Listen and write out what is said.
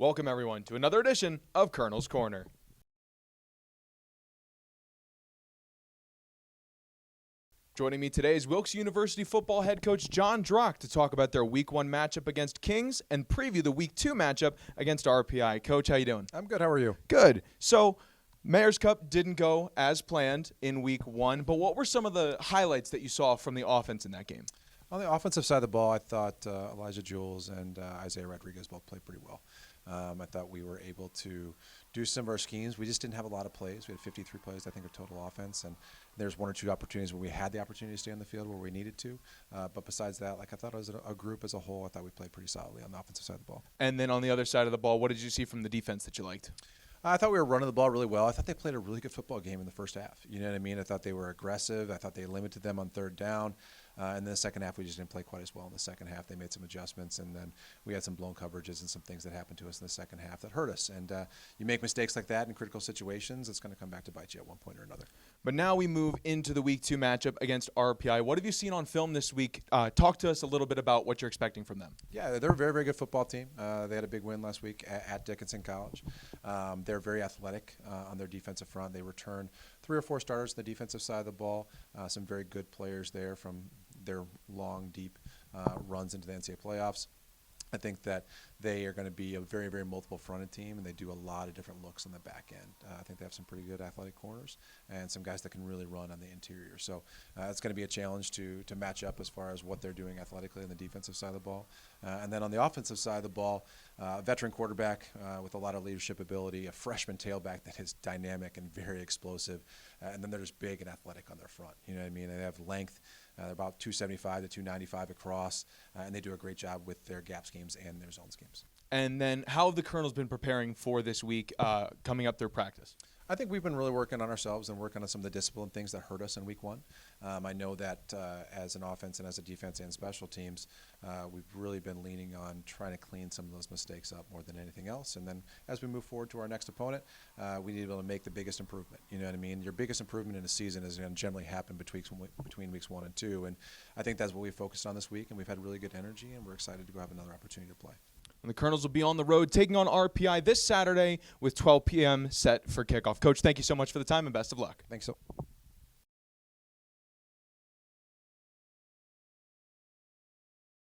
Welcome, everyone, to another edition of Colonel's Corner. Joining me today is Wilkes University football head coach Jon Drach to talk about their Week 1 matchup against Kings and preview the Week 2 matchup against RPI. Coach, how you doing? I'm good. How are you? Good. So, Mayor's Cup didn't go as planned in Week 1, but what were some of the highlights that you saw from the offense in that game? On the offensive side of the ball, I thought Elijah Jules and Isaiah Rodriguez both played pretty well. I thought we were able to do some of our schemes. We just didn't have a lot of plays. We had 53 plays, I think, of total offense, and there's one or two opportunities where we had the opportunity to stay on the field where we needed to. But besides that, I thought as a group as a whole, I thought we played pretty solidly on the offensive side of the ball. And then on the other side of the ball, what did you see from the defense that you liked? I thought we were running the ball really well. I thought they played a really good football game in the first half. You know what I mean? I thought they were aggressive. I thought they limited them on third down. And then the second half, we just didn't play quite as well in the second half. They made some adjustments, and then we had some blown coverages and some things that happened to us in the second half that hurt us. And you make mistakes like that in critical situations, it's going to come back to bite you at one point or another. But now we move into the Week 2 matchup against RPI. What have you seen on film this week? Talk to us a little bit about what you're expecting from them. Yeah, they're a very, very good football team. They had a big win last week at Dickinson College. They're very athletic on their defensive front. They returned 3 or 4 starters on the defensive side of the ball, some very good players there from their long, deep runs into the NCAA playoffs. I think that they are going to be a very, very multiple-fronted team, and they do a lot of different looks on the back end. I think they have some pretty good athletic corners and some guys that can really run on the interior. So it's going to be a challenge to match up as far as what they're doing athletically on the defensive side of the ball. And then on the offensive side of the ball, a veteran quarterback with a lot of leadership ability, a freshman tailback that is dynamic and very explosive, and then they're just big and athletic on their front. You know what I mean? They have length. They're about 275 to 295 across, and they do a great job with their gap schemes and their zone schemes. And then how have the Colonels been preparing for this week coming up through practice? I think we've been really working on ourselves and working on some of the discipline things that hurt us in Week 1. I know that as an offense and as a defense and special teams, we've really been leaning on trying to clean some of those mistakes up more than anything else. And then as we move forward to our next opponent, we need to be able to make the biggest improvement. You know what I mean? Your biggest improvement in a season is going to generally happen between weeks 1 and 2. And I think that's what we focused on this week, and we've had really good energy, and we're excited to go have another opportunity to play. And the Colonels will be on the road taking on RPI this Saturday with 12 p.m. set for kickoff. Coach, thank you so much for the time and best of luck. Thanks so